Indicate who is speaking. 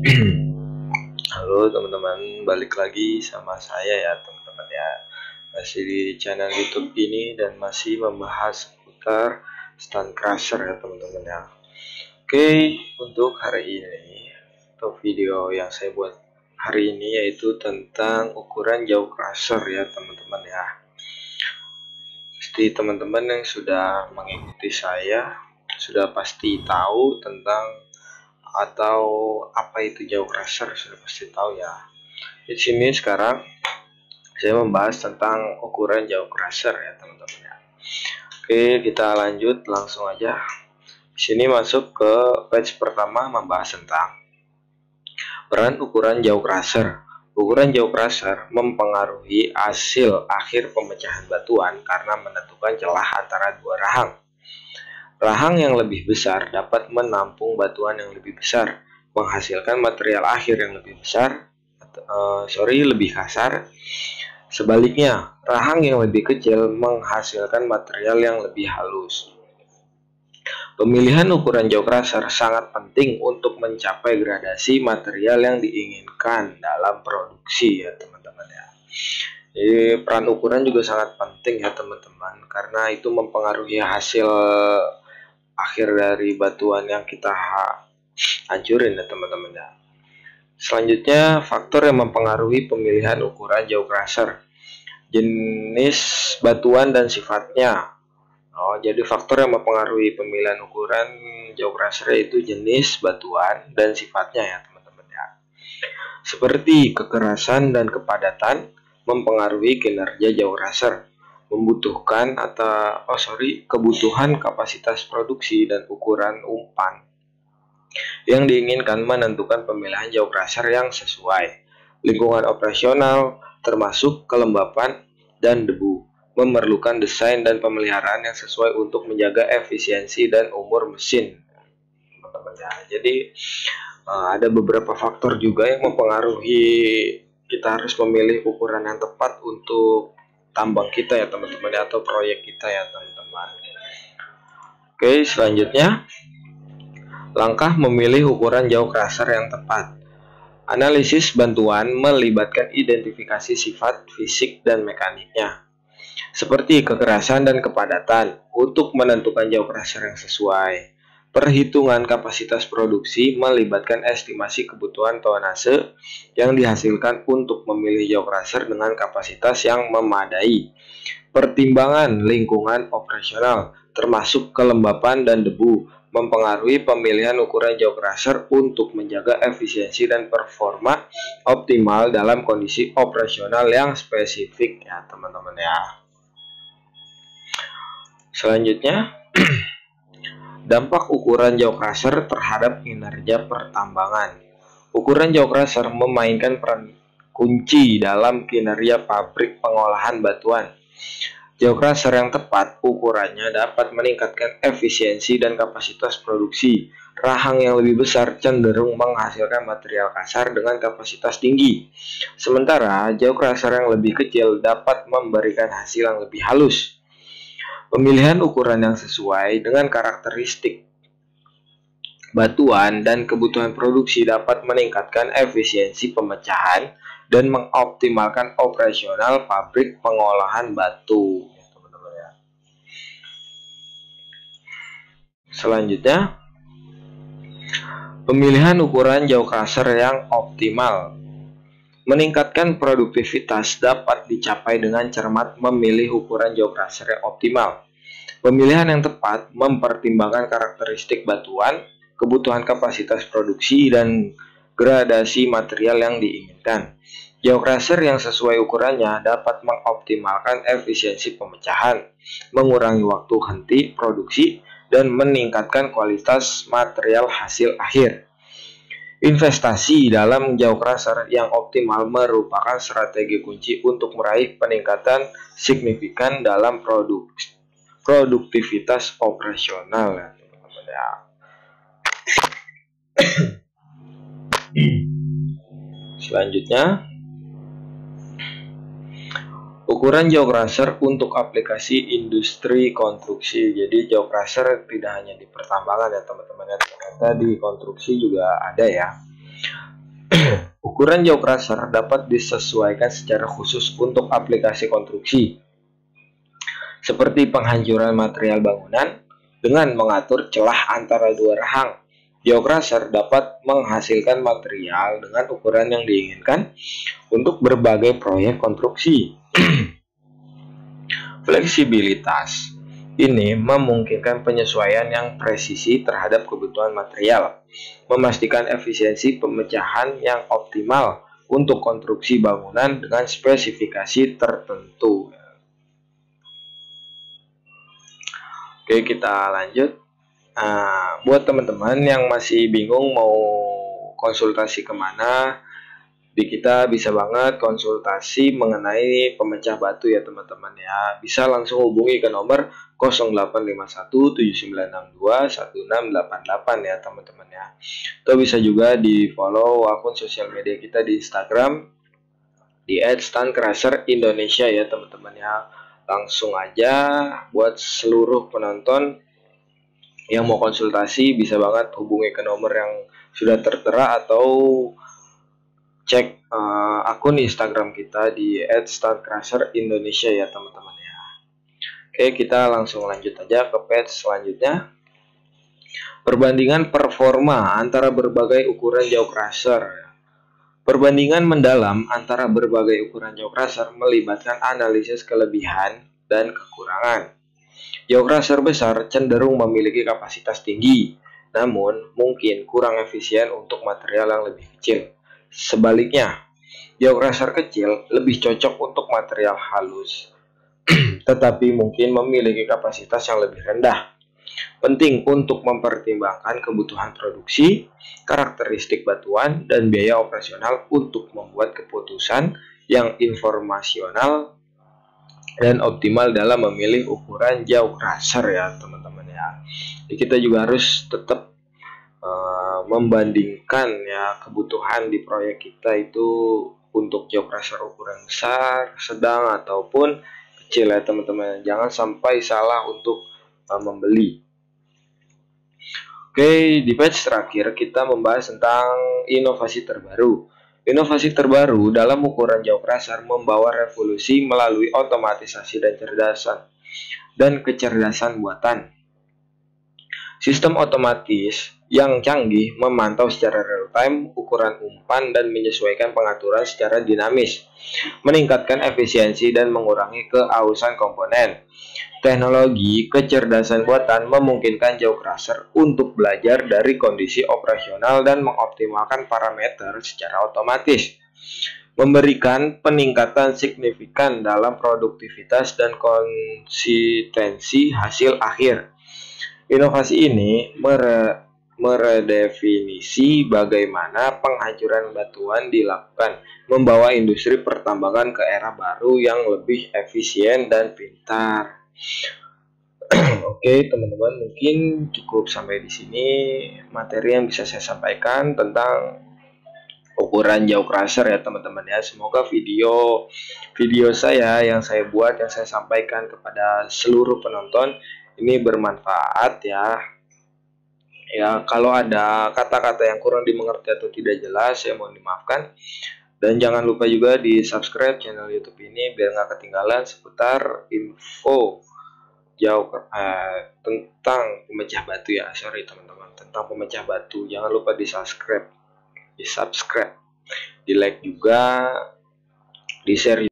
Speaker 1: Halo teman-teman, balik lagi sama saya ya teman-teman ya. Masih di channel YouTube ini dan masih membahas seputar stand crusher ya teman-teman ya. Oke, untuk hari ini, untuk video yang saya buat hari ini yaitu tentang ukuran jauh crusher ya teman-teman ya. Pasti teman-teman yang sudah mengikuti saya sudah pasti tahu tentang atau apa itu jauh crusher, sudah pasti tahu ya. Di sini sekarang saya membahas tentang ukuran jauh crusher ya teman-teman ya. Oke, kita lanjut langsung aja. Di sini masuk ke page pertama membahas tentang peran ukuran jauh crusher. Ukuran jauh crusher mempengaruhi hasil akhir pemecahan batuan karena menentukan celah antara dua rahang. Rahang yang lebih besar dapat menampung batuan yang lebih besar, menghasilkan material akhir yang lebih besar, lebih kasar. Sebaliknya, rahang yang lebih kecil menghasilkan material yang lebih halus. Pemilihan ukuran jauh crusher sangat penting untuk mencapai gradasi material yang diinginkan dalam produksi ya teman-teman ya. Jadi peran ukuran juga sangat penting ya teman-teman, karena itu mempengaruhi hasil akhir dari batuan yang kita hancurin ya teman-teman ya. Selanjutnya, faktor yang mempengaruhi pemilihan ukuran jauh crusher, jenis batuan dan sifatnya. Jadi faktor yang mempengaruhi pemilihan ukuran jauh crusher itu jenis batuan dan sifatnya ya teman-teman ya. Seperti kekerasan dan kepadatan mempengaruhi kinerja jauh crusher, kebutuhan kapasitas produksi dan ukuran umpan yang diinginkan menentukan pemilihan jauh crusher yang sesuai. Lingkungan operasional termasuk kelembapan dan debu memerlukan desain dan pemeliharaan yang sesuai untuk menjaga efisiensi dan umur mesin. Jadi ada beberapa faktor juga yang mempengaruhi kita harus memilih ukuran yang tepat untuk tambang kita ya teman-teman, atau proyek kita ya teman-teman. Oke, selanjutnya langkah memilih ukuran jauh crusher yang tepat. Analisis bantuan melibatkan identifikasi sifat fisik dan mekaniknya, seperti kekerasan dan kepadatan, untuk menentukan jauh crusher yang sesuai. Perhitungan kapasitas produksi melibatkan estimasi kebutuhan tonase yang dihasilkan untuk memilih jauh crusher dengan kapasitas yang memadai. Pertimbangan lingkungan operasional, termasuk kelembapan dan debu, mempengaruhi pemilihan ukuran jauh crusher untuk menjaga efisiensi dan performa optimal dalam kondisi operasional yang spesifik ya teman-teman ya. Selanjutnya, dampak ukuran jauh crusher terhadap kinerja pertambangan. Ukuran jauh crusher memainkan peran kunci dalam kinerja pabrik pengolahan batuan. Jauh crusher yang tepat ukurannya dapat meningkatkan efisiensi dan kapasitas produksi. Rahang yang lebih besar cenderung menghasilkan material kasar dengan kapasitas tinggi. Sementara jauh crusher yang lebih kecil dapat memberikan hasil yang lebih halus. Pemilihan ukuran yang sesuai dengan karakteristik batuan dan kebutuhan produksi dapat meningkatkan efisiensi pemecahan dan mengoptimalkan operasional pabrik pengolahan batu. Selanjutnya, pemilihan ukuran jauh crusher yang optimal. Meningkatkan produktivitas dapat dicapai dengan cermat memilih ukuran jauh crusher yang optimal. Pemilihan yang tepat mempertimbangkan karakteristik batuan, kebutuhan kapasitas produksi, dan gradasi material yang diinginkan. Jauh crusher yang sesuai ukurannya dapat mengoptimalkan efisiensi pemecahan, mengurangi waktu henti produksi, dan meningkatkan kualitas material hasil akhir. Investasi dalam jauh crusher yang optimal merupakan strategi kunci untuk meraih peningkatan signifikan dalam produktivitas operasional ya teman-teman ya. Selanjutnya, ukuran jauh crusher untuk aplikasi industri konstruksi. Jadi jauh crusher tidak hanya di pertambangan ya teman-teman ya, ternyata di konstruksi juga ada ya. Ukuran jauh crusher dapat disesuaikan secara khusus untuk aplikasi konstruksi, seperti penghancuran material bangunan dengan mengatur celah antara dua rahang. Jauh crusher dapat menghasilkan material dengan ukuran yang diinginkan untuk berbagai proyek konstruksi. Fleksibilitas ini memungkinkan penyesuaian yang presisi terhadap kebutuhan material, memastikan efisiensi pemecahan yang optimal untuk konstruksi bangunan dengan spesifikasi tertentu. Oke, kita lanjut. Buat teman-teman yang masih bingung mau konsultasi kemana, di kita bisa banget konsultasi mengenai pemecah batu ya teman-teman ya. Bisa langsung hubungi ke nomor 085179621688 ya teman-teman ya. Atau bisa juga di follow akun sosial media kita di Instagram di @stancrusher_Indonesia ya teman-teman ya. Langsung aja buat seluruh penonton yang mau konsultasi bisa banget hubungi ke nomor yang sudah tertera atau cek akun Instagram kita di @stancrusher_Indonesia ya teman-teman ya. Oke, kita langsung lanjut aja ke page selanjutnya. Perbandingan performa antara berbagai ukuran jauh crusher. Perbandingan mendalam antara berbagai ukuran jauh crusher melibatkan analisis kelebihan dan kekurangan. Jauh crusher besar cenderung memiliki kapasitas tinggi, namun mungkin kurang efisien untuk material yang lebih kecil. Sebaliknya, jauh crusher kecil lebih cocok untuk material halus, tetapi mungkin memiliki kapasitas yang lebih rendah. Penting untuk mempertimbangkan kebutuhan produksi, karakteristik batuan, dan biaya operasional untuk membuat keputusan yang informasional dan optimal dalam memilih ukuran jauh crusher ya teman-teman ya. Jadi kita juga harus tetap membandingkan ya kebutuhan di proyek kita itu untuk jauh crusher ukuran besar, sedang ataupun kecil ya teman-teman. Jangan sampai salah untuk membeli. Oke, di page terakhir kita membahas tentang inovasi terbaru. Inovasi terbaru dalam ukuran jauh crusher membawa revolusi melalui otomatisasi dan kecerdasan buatan. Sistem otomatis yang canggih memantau secara real-time ukuran umpan dan menyesuaikan pengaturan secara dinamis, meningkatkan efisiensi dan mengurangi keausan komponen. Teknologi kecerdasan buatan memungkinkan jauh crusher untuk belajar dari kondisi operasional dan mengoptimalkan parameter secara otomatis, memberikan peningkatan signifikan dalam produktivitas dan konsistensi hasil akhir. Inovasi ini meredefinisi bagaimana penghancuran batuan dilakukan, membawa industri pertambangan ke era baru yang lebih efisien dan pintar. Oke, teman-teman, mungkin cukup sampai di sini materi yang bisa saya sampaikan tentang ukuran jauh crusher ya teman-teman ya. Semoga video saya yang saya buat, yang saya sampaikan kepada seluruh penonton ini bermanfaat ya. Ya, kalau ada kata-kata yang kurang dimengerti atau tidak jelas, saya mohon dimaafkan. Dan jangan lupa juga di subscribe channel YouTube ini biar nggak ketinggalan seputar info tentang pemecah batu ya. Sorry teman-teman, tentang pemecah batu. Jangan lupa di subscribe, di like juga, di share.